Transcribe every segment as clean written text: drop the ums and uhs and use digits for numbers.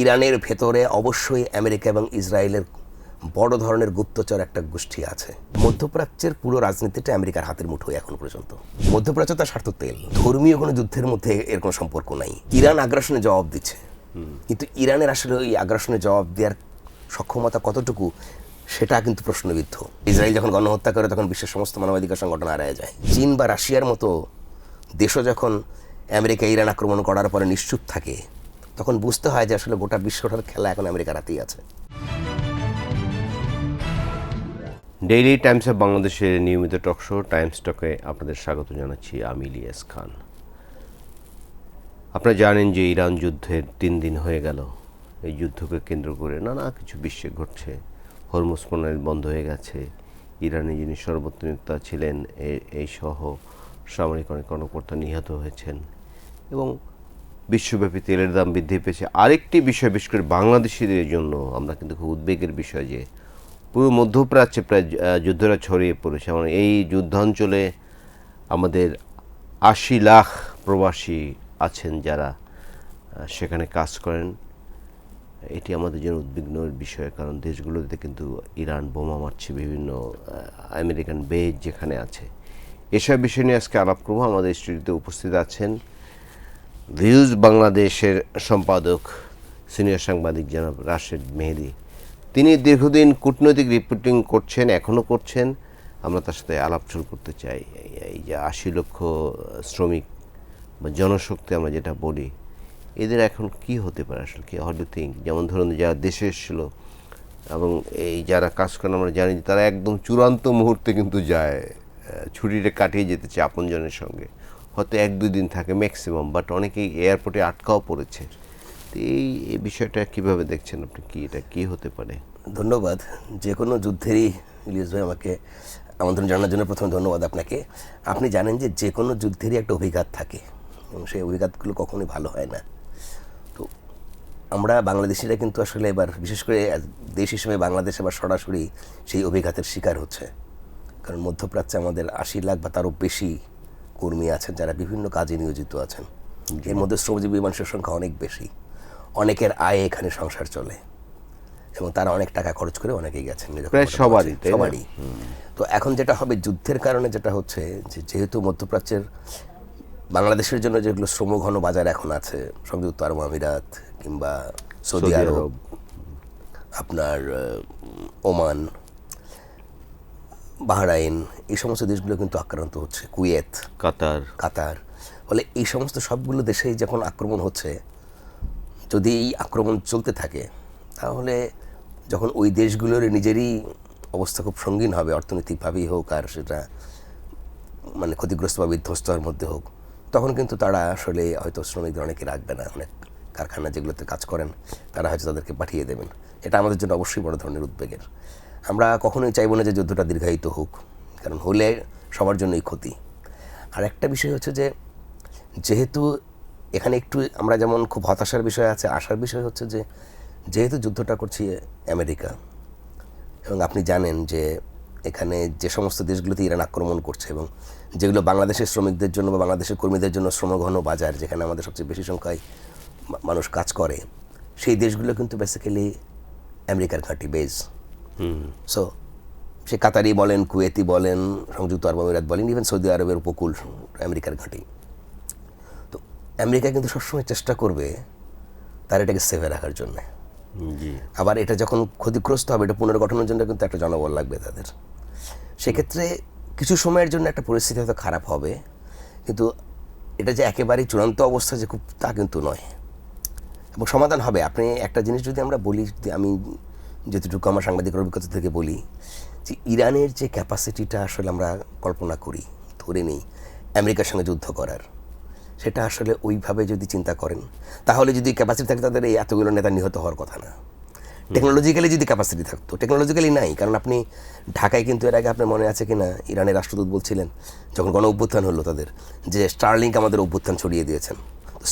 ইরানের ভেতরে অবশ্যই আমেরিকা এবং ইসরায়েলের বড় ধরনের গুপ্তচর একটা গোষ্ঠী আছে। মধ্যপ্রাচ্যের পুরো রাজনীতিটা আমেরিকার হাতের মুঠোয় এখন পর্যন্ত। মধ্যপ্রাচ্য তার স্বার্থ তেল, ধর্মীয় কোনো যুদ্ধের মধ্যে এর কোনো সম্পর্ক নাই। ইরান আগ্রাসনে জবাব দিচ্ছে, কিন্তু ইরানের আসলে ওই আগ্রাসনে জবাব দেওয়ার সক্ষমতা কতটুকু সেটা কিন্তু প্রশ্নবিদ্ধ। ইসরায়েল যখন গণহত্যা করে তখন বিশ্বের সমস্ত মানবাধিকার সংগঠন হারিয়ে যায়। চীন বা রাশিয়ার মতো দেশও যখন আমেরিকা ইরান আক্রমণ করার পরে নিশ্চুপ থাকে, তখন বুঝতে হয় যে আসলে গোটা বিশ্বটার খেলা এখন আমেরিকার হাতেই আছে। ডেইলি টাইমস অফ বাংলাদেশের নিয়মিত টকশো টাইমস টকে আপনাদের স্বাগত জানাচ্ছি। আমি ইলিয়াস খান। আপনারা জানেন যে ইরান যুদ্ধের 3 দিন হয়ে গেল। এই যুদ্ধকে কেন্দ্র করে নানা কিছু বিশ্বে ঘটছে। হরমুজ প্রণালী বন্ধ হয়ে গেছে, ইরানে যিনি সর্বোচ্চ নেতা ছিলেন এই সহ সামরিক অনেক কর্মকর্তা নিহত হয়েছেন এবং বিশ্বব্যাপী তেলের দাম বৃদ্ধি পেয়েছে। আরেকটি বিষয়, বিশেষ করে বাংলাদেশিদের জন্য আমরা কিন্তু খুব উদ্বেগের বিষয় যে পুরো মধ্যপ্রাচ্যে প্রায় যুদ্ধরা ছড়িয়ে পড়েছে। মানে এই যুদ্ধাঞ্চলে আমাদের 80 লাখ প্রবাসী আছেন যারা সেখানে কাজ করেন। এটি আমাদের জন্য উদ্বিগ্নের বিষয়, কারণ দেশগুলোতে কিন্তু ইরান বোমা মারছে, বিভিন্ন আমেরিকান বেজ যেখানে আছে। এসব বিষয় নিয়ে আজকে আলাপ করব। আমাদের স্টুডিওতে উপস্থিত আছেন ভিউজ বাংলাদেশের সম্পাদক সিনিয়র সাংবাদিক জনাব রাশেদ মেহেদি। তিনি দীর্ঘদিন কূটনৈতিক রিপোর্টিং করছেন, এখনও করছেন। আমরা তার সাথে আলাপ শুরু করতে চাই। এই যে 80 লক্ষ শ্রমিক বা জনশক্তি আমরা যেটা বলি, এদের এখন কি হতে পারে আসলে, কি হোয়াট ডু থিঙ্ক? যেমন ধরুন যারা দেশে এসেছিল এবং এই যারা কাজ করেন, আমরা জানি যে তারা একদম চূড়ান্ত মুহূর্তে কিন্তু যায়, ছুটিটা কাটিয়ে যেতে চায় আপনজনের সঙ্গে, হয়তো 1-2 দিন থাকে ম্যাক্সিমাম, বাট অনেকেই এয়ারপোর্টে আটকাও পড়েছে। তো এই বিষয়টা কীভাবে দেখছেন আপনি? কি এটা কী হতে পারে? ধন্যবাদ। যে কোনো যুদ্ধেরই ইলিয়াস ভাই আমাকে আমন্ত্রণ জানানোর জন্য প্রথমে ধন্যবাদ আপনাকে। আপনি জানেন যে যে কোনো যুদ্ধেরই একটা অভিঘাত থাকে এবং সেই অভিঘাতগুলো কখনোই ভালো হয় না। তো আমরা বাংলাদেশিরা কিন্তু আসলে এবার বিশেষ করে দেশ হিসেবে বাংলাদেশ এবার সরাসরি সেই অভিঘাতের শিকার হচ্ছে। কারণ মধ্যপ্রাচ্যে আমাদের 80 লাখ বা তারও বেশি কর্মী আছেন যারা বিভিন্ন কাজে নিয়োজিত আছেন। এর মধ্যে শ্রমজীবী মানুষের সংখ্যা অনেক বেশি। অনেকের আয়ে এখানে সংসার চলে এবং তারা অনেক টাকা খরচ করে অনেকেই গেছেন, প্রায় সবারই। তো এখন যেটা হবে, যুদ্ধের কারণে যেটা হচ্ছে যে যেহেতু মধ্যপ্রাচ্যের বাংলাদেশের জন্য যেগুলো শ্রমঘন বাজার এখন আছে, সংযুক্ত আরব আমিরাত কিংবা সৌদি আরব, আপনার ওমান, বাহরাইন, এই সমস্ত দেশগুলো কিন্তু আক্রান্ত হচ্ছে, কুয়েত, কাতার। ফলে এই সমস্ত সবগুলো দেশে যখন আক্রমণ হচ্ছে, যদি এই আক্রমণ চলতে থাকে, তাহলে যখন ওই দেশগুলোর নিজেরই অবস্থা খুব সঙ্গীন হবে, অর্থনৈতিকভাবেই হোক আর সেটা মানে ক্ষতিগ্রস্ত বা বিধ্বস্ত হওয়ার মধ্যে হোক, তখন কিন্তু তারা আসলে হয়তো শ্রমিকদের অনেকে রাখবে না। অনেক কারখানা যেগুলোতে কাজ করেন তারা হয়তো তাদেরকে পাঠিয়ে দেবেন। এটা আমাদের জন্য অবশ্যই বড় ধরনের উদ্বেগের। আমরা কখনোই চাইব না যে যুদ্ধটা দীর্ঘায়িত হোক, কারণ হলে সবার জন্যই ক্ষতি। আর একটা বিষয় হচ্ছে যে যেহেতু এখানে একটু আমরা যেমন খুব হতাশার বিষয় আছে, আশার বিষয় হচ্ছে যে যেহেতু যুদ্ধটা করছি আমেরিকা, এবং আপনি জানেন যে এখানে যে সমস্ত দেশগুলোতে ইরান আক্রমণ করছে এবং যেগুলো বাংলাদেশের শ্রমিকদের জন্য বা বাংলাদেশের কর্মীদের জন্য শ্রমঘন বাজার, যেখানে আমাদের সবচেয়ে বেশি সংখ্যায় মানুষ কাজ করে, সেই দেশগুলো কিন্তু বেসিক্যালি আমেরিকার ঘাঁটি বেজ। সো সে কাতারি বলেন, কুয়েতি বলেন, সংযুক্ত আরব আমিরাত বলেন, ইভেন সৌদি আরবের উপকূল আমেরিকার ঘাঁটি। তো আমেরিকা কিন্তু সবসময় চেষ্টা করবে তার এটাকে সেভে রাখার জন্যে। আবার এটা যখন ক্ষতিগ্রস্ত হবে, এটা পুনর্গঠনের জন্য কিন্তু একটা জনবল লাগবে তাদের। সেক্ষেত্রে কিছু সময়ের জন্য একটা পরিস্থিতি হয়তো খারাপ হবে, কিন্তু এটা যে একেবারেই চূড়ান্ত অবস্থা যে খুব, তা কিন্তু নয়, এবং সমাধান হবে। আপনি একটা জিনিস যদি আমরা বলি, আমি যতটুকু আমার সাংবাদিক অভিজ্ঞতা থেকে বলি, যে ইরানের যে ক্যাপাসিটিটা আসলে আমরা কল্পনা করি, ধরে নিই আমেরিকার সঙ্গে যুদ্ধ করার, সেটা আসলে ওইভাবে যদি চিন্তা করেন, তাহলে যদি ক্যাপাসিটি থাকে তাদের এই এতগুলো নেতা নিহত হওয়ার কথা না। টেকনোলজিক্যালি যদি ক্যাপাসিটি থাকতো, টেকনোলজিক্যালি নাই। কারণ আপনি ঢাকায় কিন্তু এর আগে আপনার মনে আছে কিনা, ইরানের রাষ্ট্রদূত বলছিলেন যখন গণ অভ্যুত্থান হলো তাদের, যে স্টারলিংক আমাদের অভ্যুত্থান ছড়িয়ে দিয়েছেন।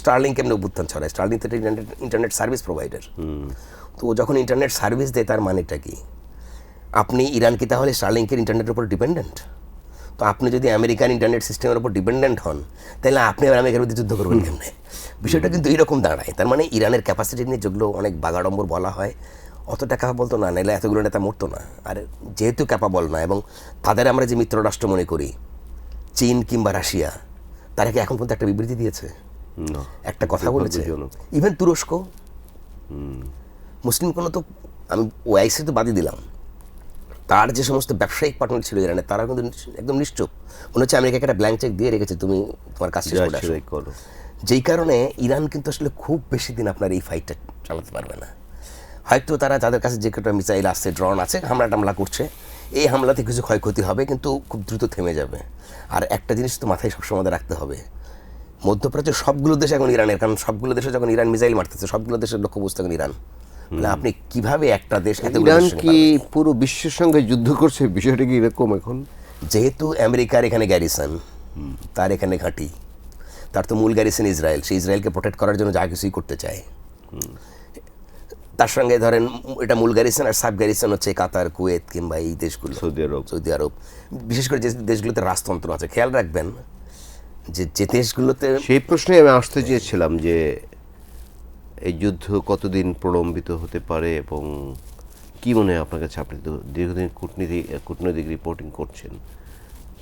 স্টারলিংক কেমন অভ্যুত্থান ছড়ায়? স্টারলিংক তো ইন্টারনেট সার্ভিস প্রোভাইডার। তো যখন ইন্টারনেট সার্ভিস দেয়, তার মানেটা কি? আপনি ইরান কি তাহলে স্টারলিংকের ইন্টারনেটের উপর ডিপেন্ডেন্ট? তো আপনি যদি আমেরিকান ইন্টারনেট সিস্টেমের উপর ডিপেন্ডেন্ট হন, তাহলে আপনি আবার আমেরিকার বিরুদ্ধে যুদ্ধ করবেন কেমনে? বিষয়টা কিন্তু এইরকম দাঁড়ায়। তার মানে ইরানের ক্যাপাসিটি নিয়ে যেগুলো অনেক বাগাড়ম্বর বলা হয়, অতটা ক্যাপাবল তো না, নাহলে এতগুলো নেতা মরতো না। আর যেহেতু ক্যাপাবল না, এবং তাদের আমরা যে মিত্র রাষ্ট্র মনে করি চীন কিংবা রাশিয়া, তারা কি এখন পর্যন্ত একটা বিবৃতি দিয়েছে? একটা কথা বলেছে? ইভেন তুরস্ক, মুসলিম কোনো তো, আমি ওআইসি তো বাদই দিলাম, তার যে সমস্ত ব্যবসায়িক পার্টনার ছিল ইরানের, তারা কিন্তু একদম নিশ্চুপ। মনে হচ্ছে আমেরিকাকে একটা ব্ল্যাঙ্ক চেক দিয়ে রেখেছে, তুমি তোমার কাজ শেষ করে আসো। যেই কারণে ইরান কিন্তু আসলে খুব বেশি দিন আপনার এই ফাইটটা চালাতে পারবে না। হয়তো তারা যাদের কাছে যে কটা মিসাইল আছে, ড্রোন আছে, হামলা টামলা করছে, এই হামলাতে কিছু ক্ষয়ক্ষতি হবে, কিন্তু খুব দ্রুত থেমে যাবে। আর একটা জিনিস তো মাথায় সবসময় রাখতে হবে, মধ্যপ্রাচ্যের সবগুলো দেশ এখন ইরানের, কারণ সবগুলো দেশে যখন ইরান মিসাইল মারতেছে, সবগুলো দেশের লক্ষ্যবস্তু এখন ইরান। মানে আপনি কিভাবে একটা দেশ, ইরান কি পুরো বিশ্বের সঙ্গে যুদ্ধ করছে, বিষয়টা কি এরকম এখন? যেহেতু আমেরিকার এখানে গ্যারিসন, তার এখানে ঘাঁটি, তার তো মূল গ্যারিসন ইসরায়েল, সে ইসরায়েলকে প্রোটেক্ট করার জন্য যা কিছুই করতে চায়। তার সঙ্গে ধরেন এটা মূল গ্যারিসন, আর সাব গ্যারিসন হচ্ছে কাতার, কুয়েত কিংবা এই দেশগুলো, সৌদি আরব, বিশেষ করে যে দেশগুলোতে রাজতন্ত্র আছে। খেয়াল রাখবেন যে দেশগুলোতে, সেই প্রশ্নে আমি আসতে চেয়েছিলাম যে এই যুদ্ধ কতদিন প্রলম্বিত হতে পারে, এবং কি মনে হয় আপনার কাছে? আপনি তো দীর্ঘদিন কূটনৈতিক রিপোর্টিং করছেন,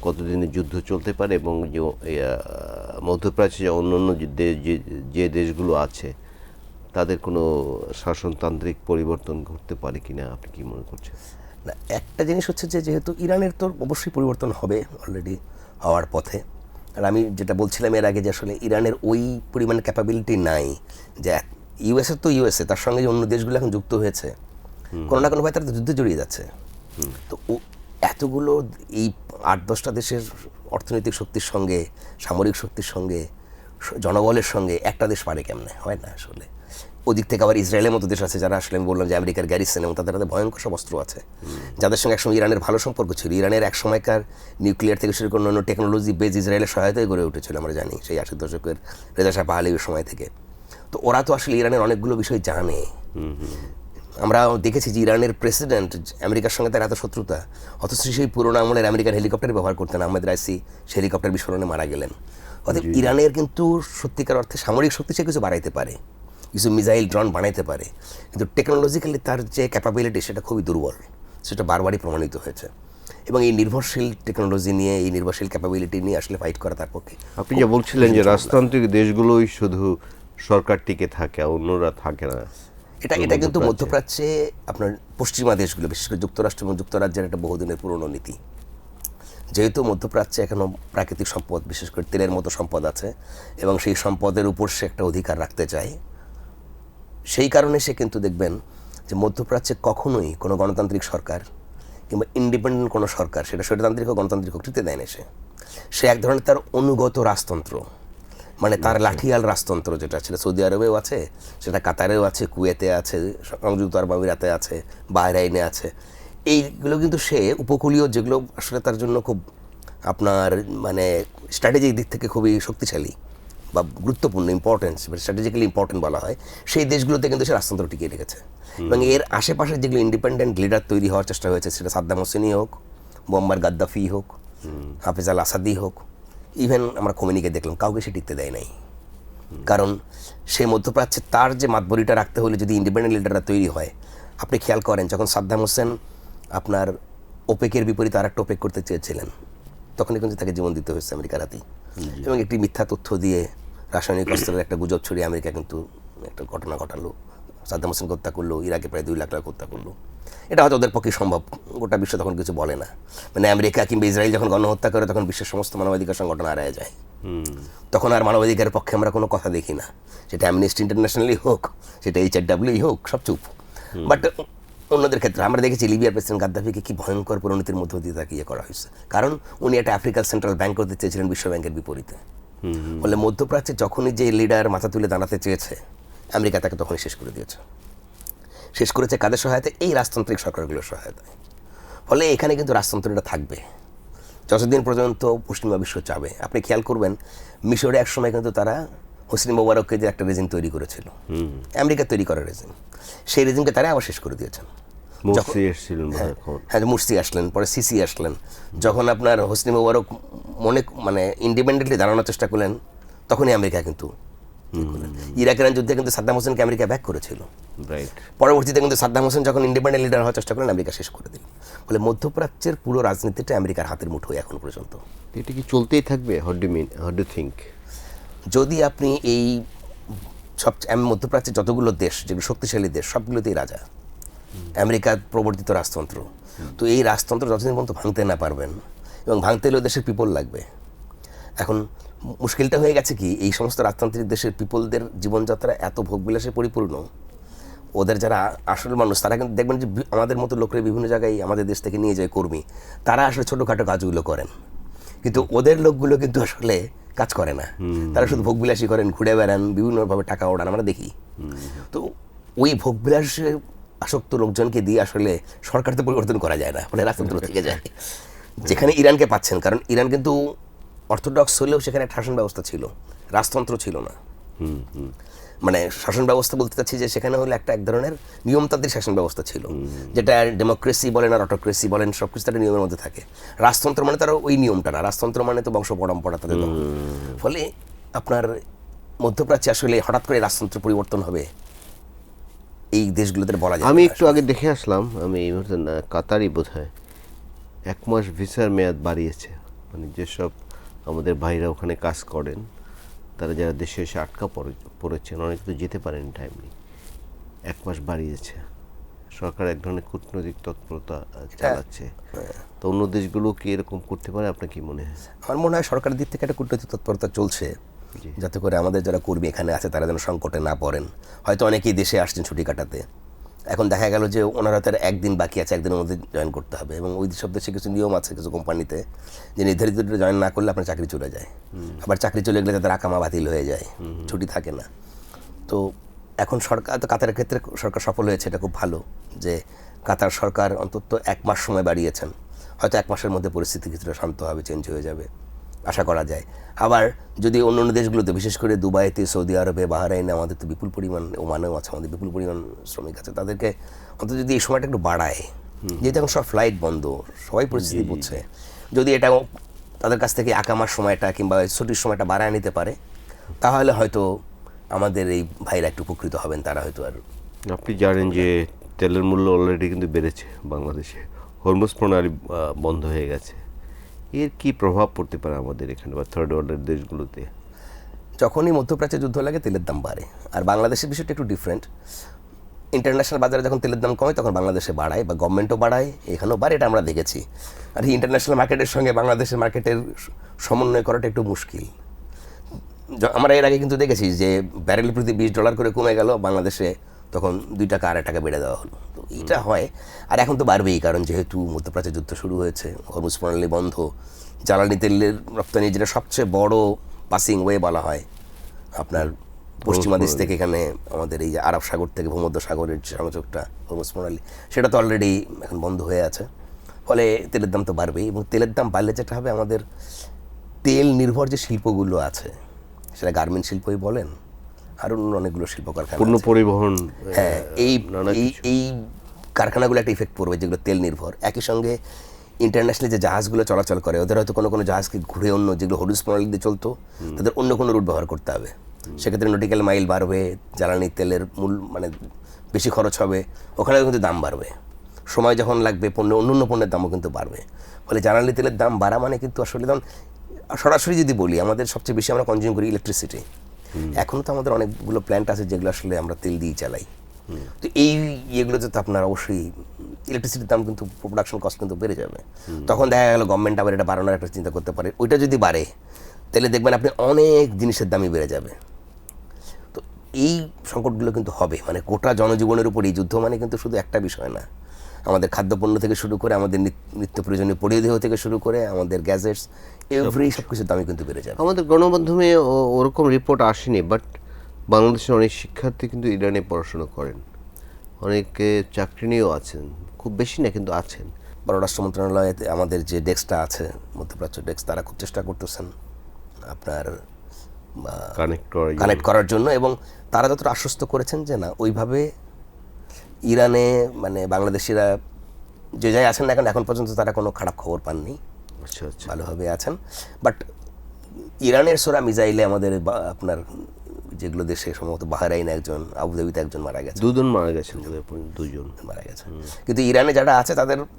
কতদিনের যুদ্ধ চলতে পারে, এবং যে মধ্যপ্রাচ্যে যে অন্য অন্য যে দেশগুলো আছে তাদের কোনো শাসনতান্ত্রিক পরিবর্তন ঘটতে পারে কিনা, আপনি কি মনে করছেন? না, একটা জিনিস হচ্ছে যে যেহেতু ইরানের তো অবশ্যই পরিবর্তন হবে, অলরেডি হওয়ার পথে। আর আমি যেটা বলছিলাম এর আগে, যে আসলে ইরানের ওই পরিমাণে ক্যাপাবিলিটি নাই, যে ইউএসএ তো ইউএসএ, তার সঙ্গে যে অন্য দেশগুলো এখন যুক্ত হয়েছে, কোনো না কোনোভাবে তারা তো যুদ্ধে জড়িয়ে যাচ্ছে। তো এতগুলো এই 8-10টা দেশের অর্থনৈতিক শক্তির সঙ্গে, সামরিক শক্তির সঙ্গে, জনবলের সঙ্গে একটা দেশ পারে কেমনে? হয় না আসলে। ওদিক থেকে আবার ইসরায়েলের মতো দেশ আছে যারা আসলে, আমি বললাম যে আমেরিকার গ্যারিসন, এবং তাদের হাতে ভয়ঙ্কর সব অস্ত্র আছে, যাদের সঙ্গে একসময় ইরানের ভালো সম্পর্ক ছিল। ইরানের এক সময়কার নিউক্লিয়ার থেকে শুরু করে অন্য টেকনোলজি বেজ ইসরায়েলের সহায়তায় গড়ে উঠেছিল, আমরা জানি, সেই 80 দশকের রেজা শাহ পাহলেভির সময় থেকে। তো ওরা তো আসলে ইরানের অনেকগুলো বিষয় জানে। আমরা দেখেছি যে ইরানের প্রেসিডেন্ট, আমেরিকার সঙ্গে তার এত শত্রুতা, অথচ সেই পুরোনো আমলের আমেরিকার হেলিকপ্টার ব্যবহার করতেন। আহমেদ রাইসি সে হেলিকপ্টার বিস্ফোরণে মারা গেলেন। অর্থাৎ ইরানের কিন্তু সত্যিকার অর্থে সামরিক শক্তি সে কিছু বাড়াইতে পারে, কিছু মিসাইল ড্রোন বানাইতে পারে, কিন্তু টেকনোলজিক্যালি তার যে ক্যাপাবিলিটি সেটা খুবই দুর্বল, সেটা বারবারই প্রমাণিত হয়েছে। এবং এই নির্ভরশীল টেকনোলজি নিয়ে, এই নির্ভরশীল ক্যাপাবিলিটি নিয়ে আসলে ফাইট করা তার পক্ষে। আপনি যে বলছিলেন যে রাজতান্ত্রিক দেশগুলোই শুধু সরকার টিকে থাকে, অন্যরা থাকে না, এটা কিন্তু মধ্যপ্রাচ্যে আপনার পশ্চিমা দেশগুলো, বিশেষ করে যুক্তরাষ্ট্র এবং যুক্তরাজ্যের একটা বহুদিনের পুরনো নীতি। যেহেতু মধ্যপ্রাচ্যে এখনও প্রাকৃতিক সম্পদ, বিশেষ করে তেলের মতো সম্পদ আছে, এবং সেই সম্পদের উপর সে একটা অধিকার রাখতে চায়, সেই কারণে সে কিন্তু দেখবেন যে মধ্যপ্রাচ্যে কখনোই কোনো গণতান্ত্রিক সরকার কিংবা ইন্ডিপেন্ডেন্ট কোনো সরকার, সেটা স্বৈরতান্ত্রিক ও গণতান্ত্রিক টিতে দেয় না। সে এক ধরনের তার অনুগত রাজতন্ত্র, মানে তার লাঠিয়াল রাজতন্ত্র যেটা ছিল, সৌদি আরবেও আছে, সেটা কাতারেও আছে, কুয়েতে আছে, সংযুক্ত আরব আমিরাতে আছে, বাহরাইনে আছে। এইগুলো কিন্তু সে উপকূলীয়, যেগুলো আসলে তার জন্য খুব আপনার মানে স্ট্র্যাটেজিক দিক থেকে খুবই শক্তিশালী বা গুরুত্বপূর্ণ, ইম্পর্টেন্স, স্ট্র্যাটেজিক্যালি ইম্পর্টেন্ট বলা হয়, সেই দেশগুলোতে কিন্তু সে রাজতন্ত্র টিকিয়ে রেখেছে। এবং এর আশেপাশে যেগুলো ইন্ডিপেন্ডেন্ট লিডার তৈরি হওয়ার চেষ্টা হয়েছে, সেটা সাদ্দাম হোসেনই হোক, মোয়াম্মার গাদ্দাফি হোক, হাফিজ আল আসাদি হোক, ইভেন আমরা খোমেনিকে দেখলাম, কাউকে সে টিকতে দেয় নাই। কারণ সে মধ্যপ্রাচ্যে তার যে মাতবরিটা রাখতে হলে যদি ইন্ডিপেন্ডেন্ট লিডাররা তৈরি হয়, আপনি খেয়াল করেন যখন সাদ্দাম হোসেন আপনার ওপেকের বিপরীতে আর একটা ওপেক করতে চেয়েছিলেন, তখনই কিন্তু তাকে জীবন দিতে হয়েছে আমেরিকার হাতেই। এবং একটি মিথ্যা তথ্য দিয়ে রাসায়নিক অস্ত্রের একটা গুজব ছড়িয়ে আমেরিকা কিন্তু একটা ঘটনা ঘটালো, সাদ্দাম হোসেনকে হত্যা করলো, ইরাকে প্রায় 2 লাখ লোক হত্যা করলো। এটা হয়তো ওদের পক্ষে সম্ভব, গোটা বিশ্ব তখন কিছু বলে না। মানে আমেরিকা কিংবা ইসরায়েল যখন গণহত্যা করে, তখন বিশ্বের সমস্ত মানবাধিকার সংগঠন হারায় যায়। তখন আর মানবাধিকারের পক্ষে আমরা কোনো কথা দেখি না, সেটা অ্যামনেস্টি ইন্টারন্যাশনালই হোক, সেটা HRW হোক, সব চুপ। বাট অন্যদের ক্ষেত্রে আমরা দেখেছি লিবিয়ার প্রেসিডেন্ট গাদ্দাফিকে কি ভয়ঙ্কর পরিণতির মধ্য দিয়ে তাকে ইয়ে করা হয়েছে, কারণ উনি একটা আফ্রিকান সেন্ট্রাল ব্যাংক করতে চেয়েছিলেন বিশ্ব ব্যাংকের বিপরীতে। ফলে মধ্যপ্রাচ্যে যখনই যে লিডার মাথা তুলে দাঁড়াতে চেয়েছে, আমেরিকা তাকে তখনই শেষ করে দিয়েছে। শেষ করেছে কাদের সহায়তায়? এই রাজতান্ত্রিক সরকারগুলোর সহায়তায়। ফলে এখানে কিন্তু রাজতন্ত্রটা থাকবে যতদিন পর্যন্ত পশ্চিমা বিশ্ব চাবে। আপনি খেয়াল করবেন মিশরে একসময় কিন্তু তারা হোসনি মোবারককে যে একটা রেজিম তৈরি করেছিল, আমেরিকা তৈরি করা রেজিম, সেই রেজিমকে তারা আবার শেষ করে দিয়েছেন। মুরসি এসেছিলেন হ্যাঁ মুরসি আসলেন, পরে সিসি আসলেন, যখন আপনার হোসনি মোবারক মানে ইন্ডিপেন্ডেন্টলি দাঁড়ানোর চেষ্টা করলেন, তখনই আমেরিকা কিন্তু ইরাকের যুদ্ধে কিন্তু সাদ্দাম হোসেনকে আমেরিকা ব্যাক করেছিল। রাইট। পরবর্তীতে কিন্তু সাদ্দাম হোসেন যখন ইন্ডিপেন্ডেন্ট লিডার হওয়ার চেষ্টা করেন, আমেরিকা শেষ করে দিল। ফলে মধ্যপ্রাচ্যের পুরো রাজনীতিটা আমেরিকার হাতের মুঠোয় এখন পর্যন্ত। এটা কি চলতেই থাকবে? How do think? যদি আপনি এই মধ্যপ্রাচ্যের যতগুলো দেশ, যেগুলো শক্তিশালী দেশ, সবগুলোতেই রাজা, আমেরিকার প্রবর্তিত রাজতন্ত্র, তো এই রাজতন্ত্র যতদিন পর্যন্ত ভাঙতে না পারবেন, এবং ভাঙতে হলেও দেশের পিপল লাগবে। এখন মুশকিলটা হয়ে গেছে কি, এই সমস্ত রাজতান্ত্রিক দেশের পিপলদের জীবনযাত্রা এত ভোগবিলাসে পরিপূর্ণ, ওদের যারা আসল মানুষ তারা কিন্তু দেখবেন যে আমাদের মতো লোকের বিভিন্ন জায়গায় আমাদের দেশ থেকে নিয়ে যায় কর্মী, তারা আসলে ছোটোখাটো কাজগুলো করেন, কিন্তু ওদের লোকগুলো কিন্তু আসলে কাজ করে না, তারা শুধু ভোগবিলাসী করেন, ঘুরে বেড়ান, বিভিন্নভাবে টাকা ওড়ান, আমরা দেখি। তো ওই ভোগবিলাসে আসক্ত লোকজনকে দিয়ে আসলে সরকার তো পরিবর্তন করা যায় না, মানে রাজতন্ত্র থেকে যায়। যেখানে ইরানকে পাচ্ছেন, কারণ ইরান কিন্তু অর্থোডক্স হলেও সেখানে একটা শাসন ব্যবস্থা ছিল, রাজতন্ত্র ছিল না। মানে শাসন ব্যবস্থা বলতে চাচ্ছি যে সেখানে হলো এক ধরনের নিয়মতান্ত্রিক শাসন ব্যবস্থা ছিল, যেটা ডেমোক্রেসি বলেন আর অটোক্রেসি বলেন, সব কিছু তাদের নিয়মের মধ্যে থাকে। রাজতন্ত্র মানে তারা ওই নিয়মটা না, রাজতন্ত্র মানে তো বংশ পরম্পরা তাদের। ফলে আপনার মধ্যপ্রাচ্যে আসলে হঠাৎ করে রাজতন্ত্র পরিবর্তন হবে এই দেশগুলোতে বলা যায়। আমি একটু আগে দেখে আসলাম, আমি এই মুহূর্তে কাতারই বোধ হয় 1 মাস ভিসার মেয়াদ বাড়িয়েছে। মানে যেসব আমাদের ভাইরা ওখানে কাজ করেন, তারা যারা দেশে এসে আটকা পড়েছেন, অনেকে তো যেতে পারেন টাইমলি, 1 মাস বাড়িয়েছে। সরকার এক ধরনের কূটনৈতিক তৎপরতা চালাচ্ছে। তো অন্য দেশগুলো কি এরকম করতে পারে, আপনার কি মনে হয়? আমার মনে হয় সরকারের দিক থেকে একটা কূটনৈতিক তৎপরতা চলছে, যাতে করে আমাদের যারা কর্মী এখানে আছে তারা যেন সংকটে না পড়েন। হয়তো অনেকেই দেশে আসছেন ছুটি কাটাতে, এখন দেখা গেল যে ওনারা তার একদিন বাকি আছে, একদিনের মধ্যে জয়েন করতে হবে, এবং ওই সব দেশে কিছু নিয়ম আছে কিছু কোম্পানিতে, যে নির্ধারিত জয়েন না করলে আপনার চাকরি চলে যায়, আবার চাকরি চলে গেলে তাদের আকামা বাতিল হয়ে যায়, ছুটি থাকে না। তো এখন সরকার তো কাতারের ক্ষেত্রে সরকার সফল হয়েছে, এটা খুব ভালো যে কাতার সরকার অন্তত 1 মাস সময় বাড়িয়েছেন। হয়তো 1 মাসের মধ্যে পরিস্থিতি কিছুটা শান্ত হবে, চেঞ্জ হয়ে যাবে আশা করা যায়। আবার যদি অন্য অন্য দেশগুলোতে, বিশেষ করে দুবাইতে, সৌদি আরবে, বাহরাইনে আমাদের তো বিপুল পরিমাণ, ওমানেও আছে আমাদের বিপুল পরিমাণ শ্রমিক আছে, তাদেরকে অন্তত যদি এই সময়টা একটু বাড়ায়, যেহেতু এখন সব ফ্লাইট বন্ধ, সবাই পরিস্থিতি বুঝছে, যদি এটা তাদের কাছ থেকে আকামার সময়টা কিংবা ছুটির সময়টা বাড়ায় নিতে পারে, তাহলে হয়তো আমাদের এই ভাইরা একটু উপকৃত হবেন। তারা হয়তো আর, আপনি জানেন যে তেলের মূল্য অলরেডি কিন্তু বেড়েছে বাংলাদেশে, হরমুজ প্রণালী বন্ধ হয়ে গেছে। এর কি প্রভাব পড়তে পারে আমাদের এখানে বা থার্ড ওয়ার্ল্ডের দেশগুলোতে? যখনই মধ্যপ্রাচ্যে যুদ্ধ লাগে তেলের দাম বাড়ে, আর বাংলাদেশের বিষয়টা একটু ডিফারেন্ট। ইন্টারন্যাশনাল বাজারে যখন তেলের দাম কমে তখন বাংলাদেশে বাড়ায়, বা গভর্নমেন্টও বাড়ায়, এখানেও বাড়ে, এটা আমরা দেখেছি। আর এই ইন্টারন্যাশনাল মার্কেটের সঙ্গে বাংলাদেশের মার্কেটের সমন্বয় করাটা একটু মুশকিল। আমরা এর আগে কিন্তু দেখেছি যে ব্যারেল প্রতি $20 করে কমে গেল, বাংলাদেশে তখন 2 টাকা 2.5 টাকা বেড়ে দেওয়া হলো। তো এইটা হয়, আর এখন তো বাড়বেই, কারণ যেহেতু মধ্যপ্রাচ্যে যুদ্ধ শুরু হয়েছে, হরমুজ প্রণালী বন্ধ, জ্বালানি তেলের রপ্তানি যেটা সবচেয়ে বড় পাসিং ওয়ে বলা হয় আপনার পশ্চিমা দেশ থেকে, এখানে আমাদের এই যে আরব সাগর থেকে ভূমধ্য সাগরের যে সংযোগটা হরমুজ প্রণালী, সেটা তো অলরেডি এখন বন্ধ হয়ে আছে। ফলে তেলের দাম তো বাড়বেই, এবং তেলের দাম বাড়লে যেটা হবে, আমাদের তেল নির্ভর যে শিল্পগুলো আছে, সেটা গার্মেন্ট শিল্পই বলেন, আর অন্য অনেকগুলো শিল্প কারখানা, পণ্য পরিবহন, হ্যাঁ, এই কারখানাগুলো একটা ইফেক্ট পড়বে যেগুলো তেল নির্ভর। একই সঙ্গে ইন্টারন্যাশনালি যে জাহাজগুলো চলাচল করে, ওদের হয়তো কোনো জাহাজকে ঘুরে অন্য, যেগুলো হরমুজ প্রণালী দিয়ে চলতো, তাদের অন্য কোনো রুট ব্যবহার করতে হবে। সেক্ষেত্রে নটিক্যাল মাইল বাড়বে, জ্বালানি তেলের মূল মানে বেশি খরচ হবে, ওখানেও কিন্তু দাম বাড়বে। সময় যখন লাগবে, অন্য পণ্যের দামও কিন্তু বাড়বে। ফলে জ্বালানি তেলের দাম বাড়া মানে কিন্তু আসলে সরাসরি যদি বলি, আমাদের সবচেয়ে বেশি আমরা কনজিউম করি ইলেকট্রিসিটি। এখনও তো আমাদের অনেকগুলো প্ল্যান্ট আছে যেগুলো আসলে আমরা তেল দিয়ে চালাই। তো এই ইয়েগুলোতে তো আপনার অবশ্যই ইলেকট্রিসিটির দাম কিন্তু, প্রোডাকশন কস্ট কিন্তু বেড়ে যাবে। তখন দেখা গেল গভর্নমেন্ট আবার এটা বাড়ানোর একটা চিন্তা করতে পারে। ওইটা যদি বাড়ে, তাহলে দেখবেন আপনি অনেক জিনিসের দামই বেড়ে যাবে। তো এই সংকটগুলো কিন্তু হবে, মানে গোটা জনজীবনের উপর এই যুদ্ধ মানে কিন্তু শুধু একটা বিষয় না, আমাদের খাদ্যপণ্য থেকে শুরু করে, আমাদের নিত্য প্রয়োজনীয় পরিধেয় থেকে শুরু করে, আমাদের গ্যাজেটস, এভরি সব কিছুর দামই কিন্তু বেড়ে যাবে। আমাদের গণমাধ্যমে ওরকম রিপোর্ট আসেনি, বাট বাংলাদেশের অনেক শিক্ষার্থী কিন্তু ইরানে পড়াশোনা করেন, অনেকে চাকরি নিয়েও আছেন, খুব বেশি না কিন্তু আছেন। পররাষ্ট্র মন্ত্রণালয়ে আমাদের যে ডেস্কটা আছে, মধ্যপ্রাচ্য ডেস্ক, তারা খুব চেষ্টা করতেছেন আপনার কানেক্ট করার জন্য, এবং তারা যতটা আশ্বস্ত করেছেন যে না, ওইভাবে ইরানে মানে বাংলাদেশিরা যে যাই আছেন না এখন পর্যন্ত তারা কোনো খারাপ খবর পাননি, আচ্ছা আচ্ছা। ভালোভাবে আছেন। বাট ইরানের সোরা মিসাইলে আমাদের আপনার যেগুলো দেশে সম্ভবত বাহরাইনে একজন, আবুধাবিতে একজন মারা গেছে, দুজন মারা গেছেন, দুজন মারা গেছে। কিন্তু ইরানে যারা আছে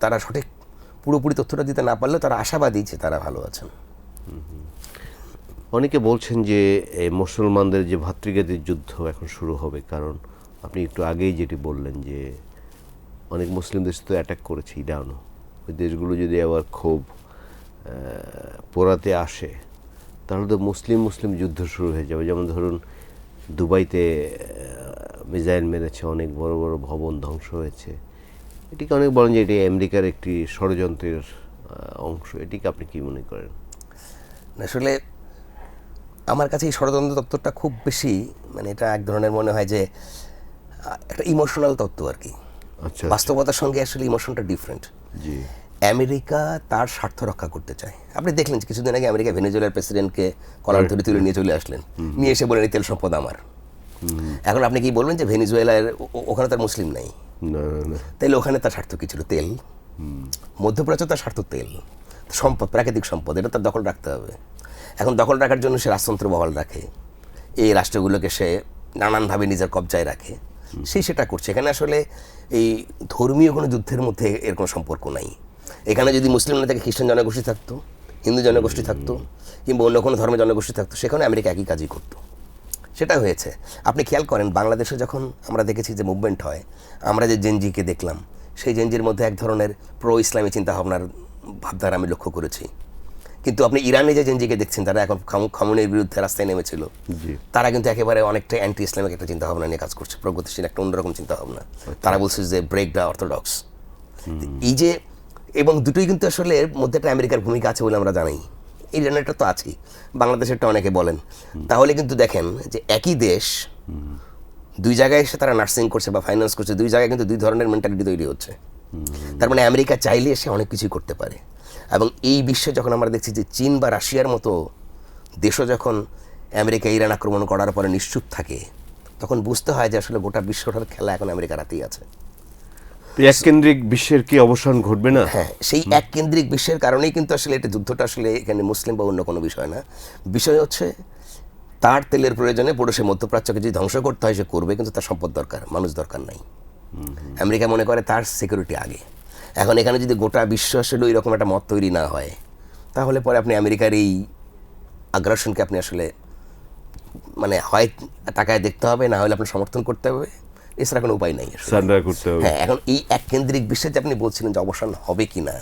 তারা সঠিক পুরোপুরি তথ্যটা দিতে না পারলেও তারা আশাবাদী যে তারা ভালো আছেন। অনেকে বলছেন যে এই মুসলমানদের যে ভাতৃঘাতী যুদ্ধ এখন শুরু হবে, কারণ আপনি একটু আগেই যেটি বললেন যে অনেক মুসলিম দেশ তো অ্যাটাক করেছে ইরানও, ওই দেশগুলো যদি আবার খুব পোড়াতে আসে তাহলে তো মুসলিম যুদ্ধ শুরু হয়ে যাবে। যেমন ধরুন দুবাইতে মিসাইল মেরেছে, অনেক বড় বড় ভবন ধ্বংস হয়েছে। এটিকে অনেক বলেন যে এটি আমেরিকার একটি ষড়যন্ত্রের অংশ। এটিকে আপনি কি মনে করেন? আসলে আমার কাছে এই ষড়যন্ত্র তত্ত্বটা খুব বেশি মানে এটা এক ধরনের মনে হয় যে একটা ইমোশনাল তত্ত্ব আর কি। আচ্ছা, বাস্তবতার সঙ্গে আসলে ইমোশনটা ডিফারেন্ট। জি। আমেরিকা তার স্বার্থ রক্ষা করতে চায়। আপনি দেখলেন যে কিছুদিন আগে আমেরিকা ভেনেজুয়েলার প্রেসিডেন্টকে কলার ধরে তুলে নিয়ে চলে আসলেন, নিয়ে এসে বলেন এই তেল সম্পদ আমার। এখন আপনি কি বলবেন যে ভেনেজুয়েলার ওখানে তার মুসলিম নাই, না না, তাইলে ওখানে তার স্বার্থ কি ছিল? তেল। মধ্যপ্রাচ্য তার স্বার্থ তেল, সম্পদ, প্রাকৃতিক সম্পদ, এটা তার দখল রাখতে হবে। এখন দখল রাখার জন্য সে রাজতন্ত্র বহাল রাখে, এই রাষ্ট্রগুলোকে সে নানানভাবে নিজের কবজায় রাখে, সেটা করছে। এখানে আসলে এই ধর্মীয় কোনো যুদ্ধের মধ্যে এর কোনো সম্পর্ক নাই। এখানে যদি মুসলিম না থাকে, খ্রিস্টান জনগোষ্ঠী থাকতো, হিন্দু জনগোষ্ঠী থাকতো, কিংবা অন্য কোনো ধর্মের জনগোষ্ঠী থাকতো, সেখানে আমেরিকা একই কাজই করতো। সেটা হয়েছে। আপনি খেয়াল করেন বাংলাদেশে যখন আমরা দেখেছি যে মুভমেন্ট হয়, আমরা যে জেনজিকে দেখলাম, সেই জেনজির মধ্যে এক ধরনের প্রো ইসলামী চিন্তাভাবনার ভাবধারা আমি লক্ষ্য করেছি। কিন্তু আপনি ইরানে যে জেনজিকে দেখছেন, তারা এখন খামেনির বিরুদ্ধে রাস্তায় নেমেছিল, তারা কিন্তু একেবারে অনেকটা অ্যান্টি ইসলামিক একটা চিন্তাভাবনা নিয়ে কাজ করছে, প্রগতিশীল একটা অন্যরকম চিন্তাভাবনা। তারা বলছে যে ব্রেক দ্য অর্থোডক্স। এই যে, এবং দুটোই কিন্তু আসলে এর মধ্যে একটা আমেরিকার ভূমিকা আছে বলে আমরা জানি। ইরানেরটা তো আছেই, বাংলাদেশেরটা অনেকে বলেন। তাহলে কিন্তু দেখেন যে একই দেশ দুই জায়গায় এসে তারা নার্সিং করছে বা ফাইন্যান্স করছে, দুই জায়গায় কিন্তু দুই ধরনের মেন্টালিটি তৈরি হচ্ছে। তার মানে আমেরিকা চাইলে এসে অনেক কিছুই করতে পারে। এবং এই বিশ্বে যখন আমরা দেখছি যে চীন বা রাশিয়ার মতো দেশও যখন আমেরিকা ইরান আক্রমণ করার পরে নিশ্চুপ থাকে, তখন বুঝতে হয় যে আসলে গোটা বিশ্বটার খেলা এখন আমেরিকার হাতেই আছে। এককেন্দ্রিক বিশ্বের কি অবসান ঘটবে না? হ্যাঁ, সেই এককেন্দ্রিক বিশ্বের কারণেই কিন্তু আসলে এটা যুদ্ধটা আসলে এখানে মুসলিম বা অন্য কোনো বিষয় না। বিষয় হচ্ছে তার তেলের প্রয়োজনে পড়োশী মধ্যপ্রাচ্যকে যদি ধ্বংস করতে হয় সে করবে, কিন্তু তার সম্পদ দরকার, মানুষ দরকার নাই। আমেরিকা মনে করে তার সিকিউরিটি আগে। এখন এখানে যদি গোটা বিশ্ব আসলে ওই রকম একটা মত তৈরি না হয়, তাহলে পরে আপনি আমেরিকার এই আগ্রাসনকে আপনি আসলে মানে হয় টাকায় দেখতে হবে, না হলে আপনার সমর্থন করতে হবে, এছাড়া কোনো উপায় নেই, সারেন্ডার করতে হবে। হ্যাঁ, এখন এই এককেন্দ্রিক বিশ্বে যে আপনি বলছিলেন যে অবসান হবে কি না,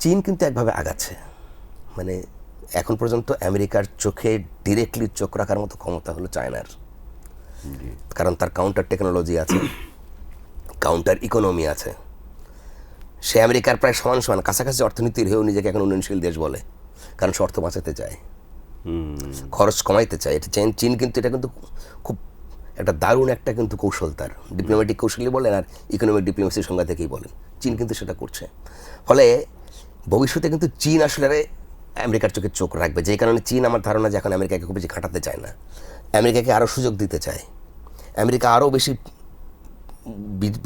চীন কিন্তু একভাবে আগাচ্ছে। মানে এখন পর্যন্ত আমেরিকার চোখে ডিরেক্টলি চোখ রাখার মতো ক্ষমতা হলো চায়নার, কারণ তার কাউন্টার টেকনোলজি আছে, কাউন্টার ইকোনমি আছে। সে আমেরিকার প্রায় সমান সমান কাছাকাছি অর্থনীতির হয়েও নিজেকে এখন উন্নয়নশীল দেশ বলে, কারণ সে অর্থ বাঁচাতে চায়, খরচ কমাইতে চায়। এটা চীন কিন্তু এটা কিন্তু খুব একটা দারুণ একটা কিন্তু কৌশল, তার ডিপ্লোম্যাটিক কৌশলই বলেন আর ইকোনমিক ডিপ্লোমেসির সংজ্ঞা থেকেই বলেন, চীন কিন্তু সেটা করছে। ফলে ভবিষ্যতে কিন্তু চীন আসলে আমেরিকার চোখে চোখ রাখবে, যে কারণে চীন আমার ধারণা যে এখন আমেরিকাকে খুব বেশি খাটাতে চায় না, আমেরিকাকে আরও সুযোগ দিতে চায়। আমেরিকা আরও বেশি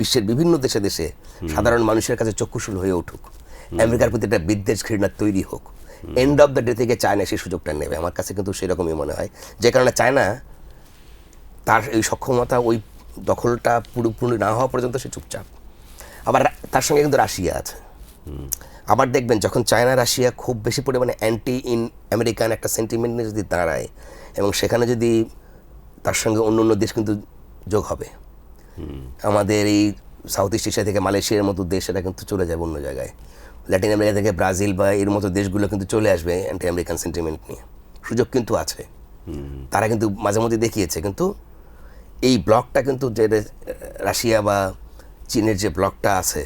বিশ্বের বিভিন্ন দেশে দেশে সাধারণ মানুষের কাছে চক্ষুশূল হয়ে উঠুক, আমেরিকার প্রতি একটা বিদ্বেষ ঘৃণা তৈরি হোক। এন্ড অফ দ্য ডে থেকে চায়না সেই সুযোগটা নেবে, আমার কাছে কিন্তু সেরকমই মনে হয়। যে কারণে চায়না তার এই সক্ষমতা, ওই দখলটা পুরোপুরি না হওয়া পর্যন্ত সে চুপচাপ। আবার তার সঙ্গে কিন্তু রাশিয়া আছে। আবার দেখবেন যখন চায়না রাশিয়া খুব বেশি পরিমাণে অ্যান্টি আমেরিকান একটা সেন্টিমেন্ট নিয়ে যদি দাঁড়ায়, এবং সেখানে যদি তার সঙ্গে অন্য অন্য দেশ কিন্তু যোগ হবে, আমাদের এই সাউথ ইস্ট এশিয়া থেকে মালয়েশিয়ার মতো দেশ এটা কিন্তু চলে যাবে অন্য জায়গায়, ল্যাটিন আমেরিকা থেকে ব্রাজিল বা এর মতো দেশগুলো কিন্তু চলে আসবে অ্যান্টি আমেরিকান সেন্টিমেন্ট নিয়ে। সুযোগ কিন্তু আছে, তারা কিন্তু মাঝে মধ্যে দেখিয়েছে। কিন্তু এই ব্লকটা কিন্তু যে রাশিয়া বা চীনের যে ব্লকটা আছে,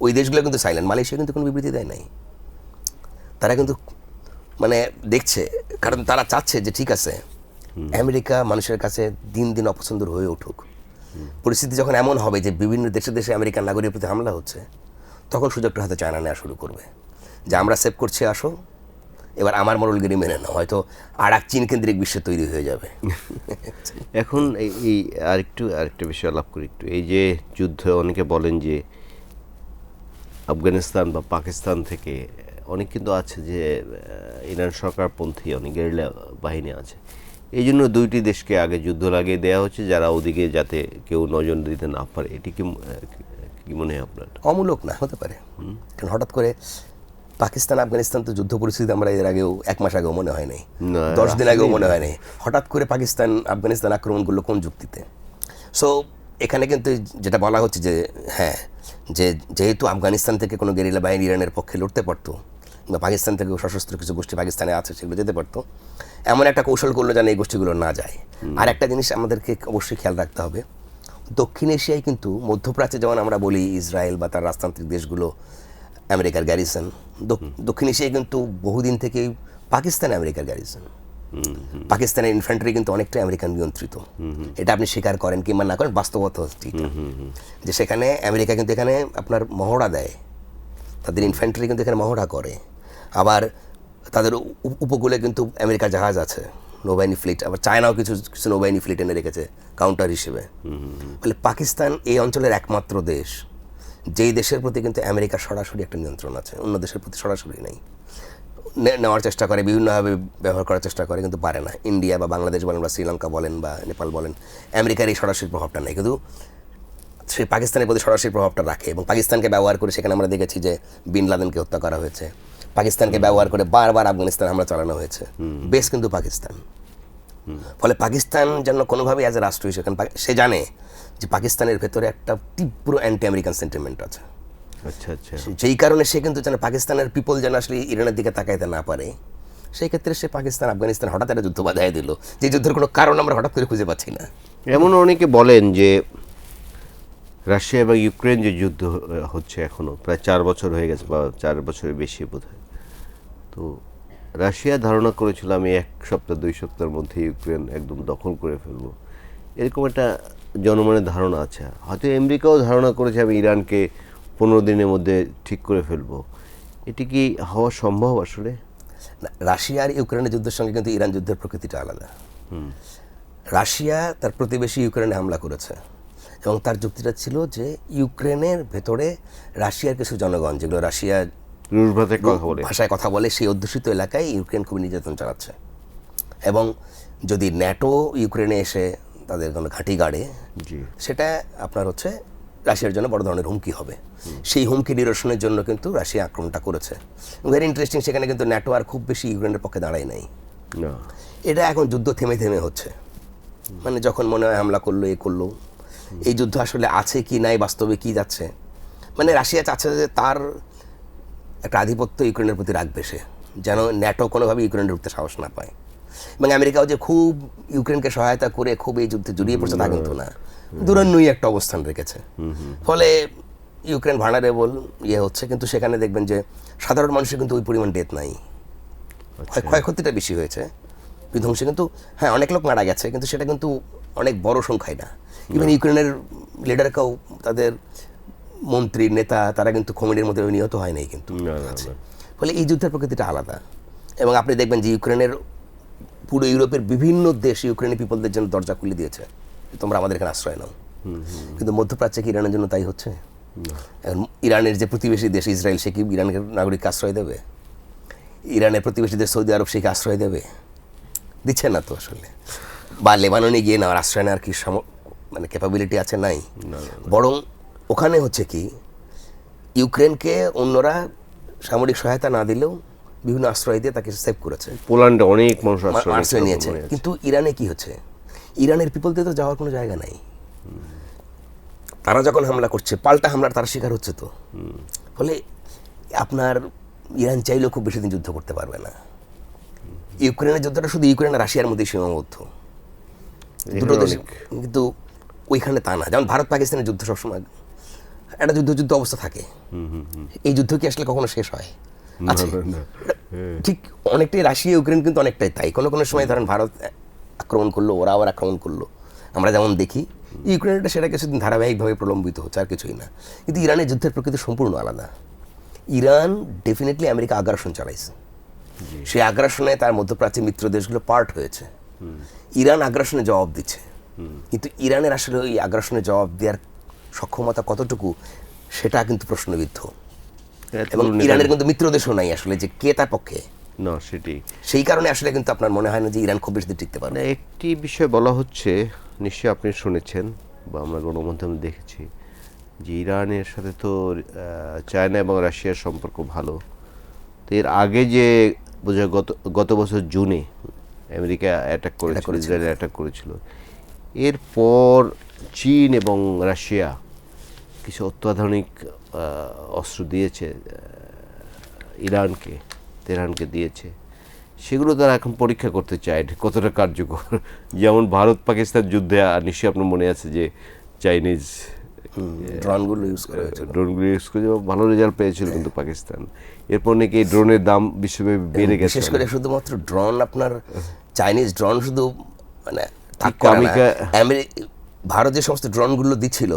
ওই দেশগুলো কিন্তু সাইলেন্ট। মালয়েশিয়া কিন্তু কোনো বিবৃতি দেয় নাই, তারা কিন্তু মানে দেখছে, কারণ তারা চাচ্ছে যে ঠিক আছে আমেরিকা মানুষের কাছে দিন দিন অপছন্দ হয়ে উঠুক। পরিস্থিতি যখন এমন হবে যে বিভিন্ন দেশে দেশে আমেরিকান নাগরিকের প্রতি হামলা হচ্ছে, তখন সুযোগটা হাতে চায়না নেওয়া শুরু করবে যে আমরা সেভ করছি, আসো, এবার আমার মডেলগিরি মেনে নাও, হয়তো আর এক চীন কেন্দ্রিক বিশ্ব তৈরি হয়ে যাবে। এখন এই আরেকটা বিষয় আলাপ করি একটু। এই যে যুদ্ধ, অনেকে বলেন যে আফগানিস্তান বা পাকিস্তান থেকে অনেক কিন্তু আছে যে ইরান সরকারপন্থী অনেক গেরিলা বাহিনী আছে, এই জন্য দুইটি দেশকে আগে যুদ্ধ লাগিয়ে দেওয়া হচ্ছে, যারা ওদিকে যাতে কেউ নজর দিতে না পারে। এটি কি মনে হয় আপনার? অমূলক না হতে পারে, কারণ হঠাৎ করে পাকিস্তান আফগানিস্তান তো যুদ্ধ পরিস্থিতি আমরা এর আগেও 1 মাস আগেও মনে হয় নাই, 10 দিন আগেও মনে হয় নাই। হঠাৎ করে পাকিস্তান আফগানিস্তান আক্রমণ করলো কোন যুক্তিতে? সো এখানে কিন্তু যেটা বলা হচ্ছে যে হ্যাঁ, যেহেতু আফগানিস্তান থেকে কোনো গেরিলা বাহিনী ইরানের পক্ষে লড়তে পারতো, বা পাকিস্তান থেকেও সশস্ত্র কিছু গোষ্ঠী পাকিস্তানে আছে সেগুলো যেতে পারতো, এমন একটা কৌশল করলো যেন এই গোষ্ঠীগুলো না যায়। আর একটা জিনিস আমাদেরকে অবশ্যই খেয়াল রাখতে হবে, দক্ষিণ এশিয়ায় কিন্তু মধ্যপ্রাচ্যে যেমন আমরা বলি ইসরায়েল বা তার রাজতান্ত্রিক দেশগুলো আমেরিকার গ্যারিসন, দক্ষিণ এশিয়ায় কিন্তু বহুদিন থেকেই পাকিস্তান আমেরিকার গ্যারিসন। পাকিস্তানের ইনফ্যান্ট্রি কিন্তু অনেকটাই আমেরিকান নিয়ন্ত্রিত, এটা আপনি স্বীকার করেন কিংবা না করেন, বাস্তবতা হচ্ছে যে সেখানে আমেরিকা কিন্তু এখানে আপনার মহড়া দেয়, তাদের ইনফ্যান্ট্রি কিন্তু এখানে মহড়া করে। আবার তাদের উপকূলে কিন্তু আমেরিকার জাহাজ আছে, নৌবাহিনী ফ্লিট। আবার চায়নাও কিছু কিছু নৌবাহিনী ফ্লিট এনে রেখেছে কাউন্টার হিসেবে। ফলে পাকিস্তান এই অঞ্চলের একমাত্র দেশ যেই দেশের প্রতি কিন্তু আমেরিকার সরাসরি একটা নিয়ন্ত্রণ আছে, অন্য দেশের প্রতি সরাসরি নেই। নেওয়ার চেষ্টা করে, বিভিন্নভাবে ব্যবহার করার চেষ্টা করে, কিন্তু পারে না। ইন্ডিয়া বা বাংলাদেশ বলেন বা শ্রীলঙ্কা বলেন বা নেপাল বলেন, আমেরিকার এই সরাসরি প্রভাবটা নেই, কিন্তু সে পাকিস্তানের প্রতি সরাসরি প্রভাবটা রাখে। এবং পাকিস্তানকে ব্যবহার করে সেখানে আমরা দেখেছি যে বিন লাদেনকে হত্যা করা হয়েছে, পাকিস্তানকে ব্যবহার করে বারবার আফগানিস্তান হামলা চালানো হয়েছে, বেশ কিন্তু পাকিস্তান। ফলে পাকিস্তান যেন কোনোভাবেই অ্যাজ এ রাষ্ট্র হিসেবে, সে জানে যে পাকিস্তানের ভেতরে একটা তীব্র অ্যান্টি আমেরিকান সেন্টিমেন্ট আছে। আচ্ছা আচ্ছা, যেই কারণে সে কিন্তু যেন পাকিস্তানের পিপল যেন আসলে ইরানের দিকে তাকাইতে না পারে, সেই ক্ষেত্রে সে পাকিস্তান আফগানিস্তান হঠাৎ একটা যুদ্ধ বাধায় দিল, যে যুদ্ধের কোনো কারণ আমরা হঠাৎ করে খুঁজে পাচ্ছি না। এমন অনেকে বলেন যে রাশিয়া এবং ইউক্রেন যে যুদ্ধ হচ্ছে এখনো প্রায় 4 বছর হয়ে গেছে, বা 4 বছরের বেশি বোধহয়। তো রাশিয়া ধারণা করেছিল আমি 1 সপ্তাহ 2 সপ্তাহের মধ্যে ইউক্রেন একদম দখল করে ফেলবো, এরকম একটা জনমনের ধারণা আছে। হয়তো আমেরিকাও ধারণা করেছে আমি ইরানকে 15 দিনের মধ্যে ঠিক করে ফেলবো। এটি কি হওয়া সম্ভব আসলে? রাশিয়া আর ইউক্রেনের যুদ্ধের সঙ্গে কিন্তু ইরান যুদ্ধের প্রকৃতিটা আলাদা। রাশিয়া তার প্রতিবেশী ইউক্রেনে হামলা করেছে এবং তার যুক্তিটা ছিল যে ইউক্রেনের ভেতরে রাশিয়ার কিছু জনগণ, যেগুলো রাশিয়া ভাষায় কথা বলে, সেই অধ্যুষিত এলাকায় ইউক্রেন খুবই নির্যাতন চালাচ্ছে, এবং যদি ন্যাটো ইউক্রেনে এসে তাদের কোনো ঘাঁটি গাড়ে, সেটা আপনার হচ্ছে রাশিয়ার জন্য বড় ধরনের হুমকি হবে। সেই হুমকি নিরসনের জন্য কিন্তু রাশিয়া আক্রমণটা করেছে। ভেরি ইন্টারেস্টিং, সেখানে কিন্তু ন্যাটো আর খুব বেশি ইউক্রেনের পক্ষে দাঁড়ায় নাই। এটা এখন যুদ্ধ থেমে থেমে হচ্ছে, মানে যখন মনে হয় হামলা করলো, এ করলো, এই যুদ্ধ আসলে আছে কি নাই, বাস্তবে কি যাচ্ছে, মানে রাশিয়া চাচ্ছে যে তার একটা আধিপত্য ইউক্রেনের প্রতি রাখবে সে, যেন ন্যাটো কোনোভাবে ইউক্রেনে ঢুকতে সাহস না পায়। এবং আমেরিকাও যে খুব ইউক্রেনকে সহায়তা করে খুব এই যুদ্ধে জড়িয়ে পড়ছে তা কিন্তু না, দূরান্বয়ী একটা অবস্থান রেখেছে। ফলে ইউক্রেন ভার্নারেবল হচ্ছে, কিন্তু সেখানে দেখবেন যে সাধারণ মানুষের কিন্তু ওই পরিমাণ ডেথ নাই, ক্ষয়ক্ষতিটা বেশি হয়েছে, বিধ্বংসী কিন্তু হ্যাঁ অনেক লোক মারা গেছে, কিন্তু সেটা কিন্তু অনেক বড় সংখ্যায় না। ইভেন ইউক্রেনের লিডারকেও, তাদের মন্ত্রী নেতা, তারা কিন্তু খমেনির মধ্যে নিহত হয় নাই কিন্তু। ফলে এই যুদ্ধের প্রকৃতিটা আলাদা। এবং আপনি দেখবেন যে ইউক্রেনের পুরো ইউরোপের বিভিন্ন দেশ ইউক্রেনের পিপলদের জন্য দরজা খুলে দিয়েছে, তোমরা আমাদের এখানে আশ্রয় নাও। কিন্তু মধ্যপ্রাচ্যে কি ইরানের জন্য তাই হচ্ছে? ইরানের যে প্রতিবেশী দেশ ইসরায়েল, সে কি ইরানের নাগরিককে আশ্রয় দেবে? ইরানের প্রতিবেশী দেশ সৌদি আরব, সে কি আশ্রয় দেবে? দিচ্ছে না তো আসলে। বা লেবাননে গিয়ে নেওয়ার আশ্রয় নেওয়ার কি মানে ক্যাপাবিলিটি আছে? নাই। বরং ওখানে হচ্ছে কি, ইউক্রেনকে অন্যরা সামরিক সহায়তা না দিলেও বিভিন্ন আশ্রয় দিয়ে তাকে সেভ করেছে। পোল্যান্ডে অনেক মানুষ আশ্রয় নিয়েছে। কিন্তু ইরানে কি হচ্ছে, ইরানের পিপলদের তো যাওয়ার কোনো জায়গা নাই। তারা যখন হামলা করছে, পাল্টা হামলার তারা শিকার হচ্ছে তো। ফলে আপনার ইরান চাইলেও খুব বেশি দিন যুদ্ধ করতে পারবে না। ইউক্রেনের যুদ্ধটা শুধু ইউক্রেন আর রাশিয়ার মধ্যে সীমাবদ্ধ, দুটো দেশ, কিন্তু ওইখানে তা না। যেমন ভারত পাকিস্তানের যুদ্ধ সবসময় একটা যুদ্ধ অবস্থা থাকে। এই যুদ্ধ কি আসলে কখনো শেষ হয়? ঠিক অনেকটাই রাশিয়া ইউক্রেন কিন্তু অনেকটাই তাই। কোনো কোনো সময় ধরেন ভারত আক্রমণ করলো, ওরা আবার আক্রমণ করলো, আমরা যেমন দেখি। ইউক্রেনটা সেটা কিছুদিন ধারাবাহিকভাবে প্রলম্বিত হচ্ছে, আর কিছুই না। কিন্তু ইরানের যুদ্ধের প্রকৃতি সম্পূর্ণ আলাদা। ইরান ডেফিনেটলি আমেরিকা আগ্রাসন চালাইছে, সেই আগ্রাসনে তার মধ্যপ্রাচ্যের মিত্র দেশগুলো পার্ট হয়েছে। ইরান আগ্রাসনে জবাব দিচ্ছে, কিন্তু ইরানের আসলে ওই আগ্রাসনে জবাব দেওয়ার সক্ষমতা কতটুকু সেটা কিন্তু প্রশ্নবিদ্ধ। এবং ইরানের কিন্তু মিত্র দেশও নাই আসলে যে কে তার পক্ষে না, সেটি সেই কারণে আসলে কিন্তু আপনার মনে হয় না যে ইরান খুব বেশি দিন টিকতে পারবে। একটি বিষয় বলা হচ্ছে, নিশ্চয়ই আপনি শুনেছেন বা আমরা গণমাধ্যমে দেখেছি, যে ইরানের সাথে তো চায়না এবং রাশিয়ার সম্পর্ক ভালো। তো এর আগে যে বোঝায় গত বছর জুনে আমেরিকা অ্যাটাক করেছিল, ইসরায়েল অ্যাটাক করেছিল, এরপর চীন এবং রাশিয়া কিছু অত্যাধুনিক অস্ত্র দিয়েছে ইরানকে, তেহরানকে দিয়েছে। সেগুলো তারা এখন পরীক্ষা করতে চায় কতটা কার্যকর। যেমন ভারত পাকিস্তান যুদ্ধে নিশ্চয়ই আপনার মনে আছে যে চাইনিজ ড্রোনগুলো ইউজ করা হয়েছিল, ভালো রেজাল্ট পেয়েছিল কিন্তু পাকিস্তান। এরপর নাকি এই ড্রোনের দাম বিশ্বব্যাপী বেড়ে গেছে। বিশেষ করে শুধুমাত্র ড্রোন, আপনার চাইনিজ ড্রোন শুধু মানে ভারত যে সমস্ত ড্রোনগুলো দিচ্ছিল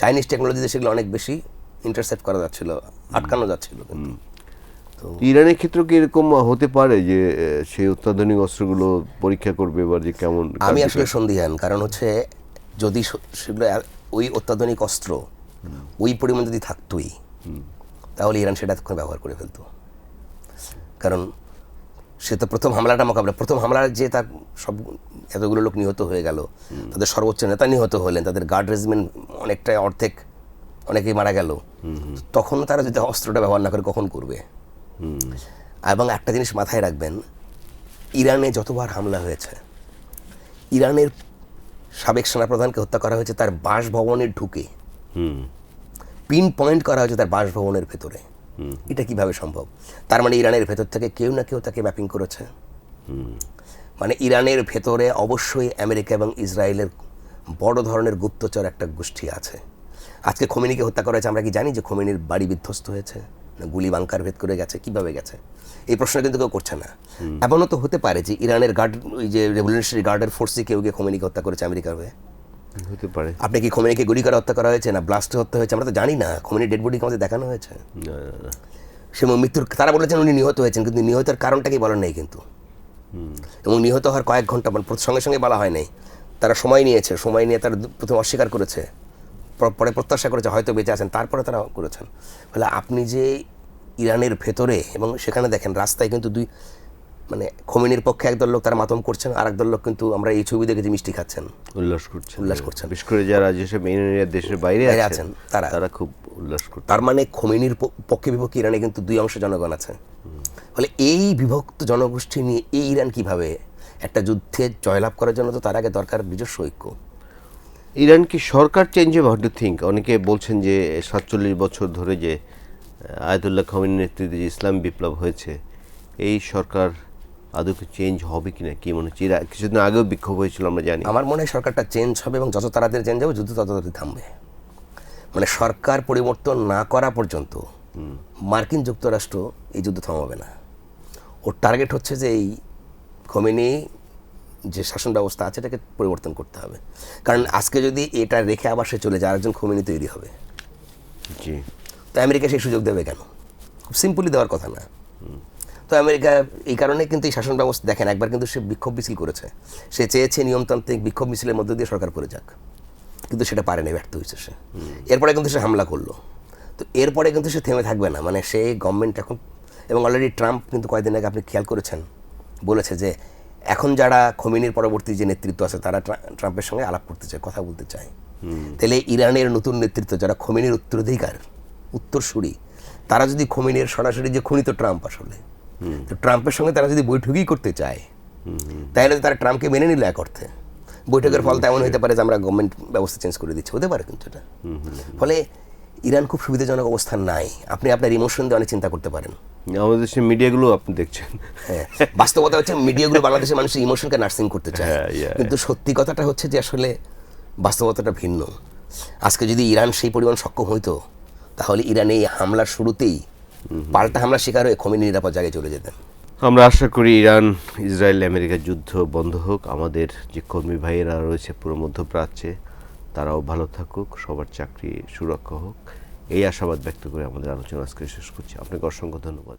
চাইনিজ টেকনোলজিতে, সেগুলো অনেক বেশি ইন্টারসেপ্ট করা যাচ্ছিল, আটকানো যাচ্ছিল। ইরানের ক্ষেত্রে কি এরকম হতে পারে যে সেই অত্যাধুনিক অস্ত্রগুলো পরীক্ষা করবে এবার যে কেমন? আমি আসলে সন্দিহান, কারণ হচ্ছে যদি সেগুলো ওই অত্যাধুনিক অস্ত্র ওই পরিমাণ যদি থাকতোই, তাহলে ইরান সেটা তখন ব্যবহার করে ফেলতো। কারণ সে তো প্রথম হামলার যে তার সব এতগুলো লোক নিহত হয়ে গেল, তাদের সর্বোচ্চ নেতা নিহত হলেন, তাদের গার্ড রেজিমেন্ট অনেকটাই অনেকেই মারা গেল, তখন তারা যদি অস্ত্রটা ব্যবহার না করে কখন করবে? এবং একটা জিনিস মাথায় রাখবেন, ইরানে যতবার হামলা হয়েছে, ইরানের সাবেক সেনাপ্রধানকে হত্যা করা হয়েছে তার বাসভবনে ঢুকে, পিন পয়েন্ট করা হয়েছে তার বাসভবনের ভেতরে। এটা কিভাবে সম্ভব? তার মানে ইরানের ভেতর থেকে কেউ না কেউ তাকে ম্যাপিং করেছে। মানে ইরানের ভেতরে অবশ্যই আমেরিকা এবং ইসরায়েলের বড় ধরনের গুপ্তচর একটা গোষ্ঠী আছে। আজকে খোমেনিকে হত্যা করা হয়েছে, আমরা কি জানি যে খোমেনির বাড়ি বিধ্বস্ত হয়েছে, না গুলি বাংকার ভেদ করে গেছে, কিভাবে গেছে? এই প্রশ্ন কিন্তু কেউ করছে না। এমনও তো হতে পারে যে ইরানের গার্ড, ওই যে রেভলিউশনারি গার্ডের ফোর্সে কেউ গিয়ে খোমেনিকে হত্যা করেছে আমেরিকার হয়ে। হতে পারে। আপনি কি খোমেনিকে গুলি করে হত্যা করা হয়েছে না ব্লাস্টে হত্যা হয়েছে আমরা তো জানি না। খোমেনির ডেড বডি আমাদের দেখানো হয়েছে। সে মৃত্যুর, তারা বলেছেন উনি নিহত হয়েছেন, কিন্তু নিহতের কারণটা কি বলেন নাই কিন্তু। এবং নিহত হওয়ার কয়েক ঘন্টা সঙ্গে সঙ্গে বলা হয় নাই, তারা সময় নিয়ে তারা প্রথমে অস্বীকার করেছে, পরে প্রত্যাশা করেছে হয়তো বেঁচে আছেন, তারপরে তারা করেছেন। ফলে আপনি যে ইরানের ভেতরে, এবং সেখানে দেখেন রাস্তায় কিন্তু মানে খোমেনির পক্ষে একদল লোক তারা মাতম করছেন, আর একদল লোক কিন্তু আমরা এই ছবি দেখে যে মিষ্টি খাচ্ছেন, উল্লাস করছেন। বিশেষ করে যারা যেসব দেশের বাইরে আছেন তারা খুব উল্লাস করছেন। তার মানে খোমেনির পক্ষে বিপক্ষে ইরানে কিন্তু দুই অংশ জনগণ আছে। ফলে এই বিভক্ত জনগোষ্ঠী নিয়ে এই ইরান কিভাবে একটা যুদ্ধে জয়লাভ করার জন্য তো তার আগে দরকার নিজস্ব ঐক্য। ইরান কি সরকার চেঞ্জ হবে? How do think? অনেকে বলছেন যে 47 বছর ধরে যে আয়াতুল্লাহ খামেনির নেতৃত্বে যে ইসলাম বিপ্লব হয়েছে, এই সরকার আদৌ কি চেঞ্জ হবে কিনা, কি মনে হচ্ছে? কিছুদিন আগেও বিক্ষোভ হয়েছিল আমরা জানি। আমার মনে হয় সরকারটা চেঞ্জ হবে, এবং যত তাড়াতাড়ি চেঞ্জ হবে যুদ্ধ তত তাড়াতাড়ি থামবে। মানে সরকার পরিবর্তন না করা পর্যন্ত মার্কিন যুক্তরাষ্ট্র এই যুদ্ধ থামাবে না। ওর টার্গেট হচ্ছে যে এই খোমেনি যে শাসন ব্যবস্থা আছে এটাকে পরিবর্তন করতে হবে। কারণ আজকে যদি এটা রেখে আবার সে চলে যায়, আরেকজন খোমেনি তৈরি হবে। জি। তো আমেরিকা সেই সুযোগ দেবে কেন? খুব সিম্পলি দেওয়ার কথা না। তো আমেরিকা এই কারণে কিন্তু এই শাসন ব্যবস্থা দেখেন, একবার কিন্তু সে বিক্ষোভ মিছিল করেছে, সে চেয়েছে নিয়মতান্ত্রিক বিক্ষোভ মিছিলের মধ্যে দিয়ে সরকার করে যাক, কিন্তু সেটা পারেনি, ব্যর্থ হয়েছে সে। এরপরে কিন্তু সে হামলা করলো। তো এরপরে কিন্তু সে থেমে থাকবে না, মানে সেই গভর্নমেন্ট এখন, এবং অলরেডি ট্রাম্প কিন্তু কয়েকদিন আগে আপনি খেয়াল করেছেন বলেছে যে এখন যারা খোমেনির পরবর্তী যে নেতৃত্ব আছে তারা ট্রাম্পের সঙ্গে আলাপ করতে চায়, কথা বলতে চায়। তাহলে ইরানের নতুন নেতৃত্ব যারা খোমেনির উত্তরাধিকার, উত্তরসূরি, তারা যদি খোমেনির সরাসরি যে খুনি তো ট্রাম্প আসলে, তো ট্রাম্পের সঙ্গে তারা যদি বৈঠকই করতে চায়, তাহলে তারা ট্রাম্পকে মেনে নিল এক অর্থে। বৈঠকের ফল তেমন হতে পারে যে আমরা গভর্নমেন্ট ব্যবস্থা চেঞ্জ করে দিচ্ছি, হতে পারে কিন্তু এটা। ফলে ইরান খুব সুবিধাজনক অবস্থান নাই। আপনি আপনার ইমোশন দিয়ে অনেক চিন্তা করতে পারেন। আমাদের দেশের মিডিয়াগুলো আপনি দেখছেন, হ্যাঁ, বাস্তবতা হচ্ছে মিডিয়াগুলো বাংলাদেশের মানুষের ইমোশনকে নার্সিং করতে চায়, কিন্তু সত্যি কথাটা হচ্ছে যে আসলে বাস্তবতাটা ভিন্ন। আজকে যদি ইরান সেই পরিমাণ সক্ষম হইতো, তাহলে ইরান এই হামলার শুরুতেই পাল্টা হামলার শিকার হয়ে খোমেনি নিরাপদ জায়গায় চলে যেতেন। আমরা আশা করি ইরান ইসরায়েল আমেরিকার যুদ্ধ বন্ধ হোক, আমাদের যে কর্মী ভাইয়েরা রয়েছে পুরো মধ্যপ্রাচ্যে তারাও ভালো থাকুক, সবার চাকরি সুরক্ষা হোক, এই আশাবাদ ব্যক্ত করে আমাদের আলোচনা আজকে শেষ করছি। আপনাকে অসংখ্য ধন্যবাদ।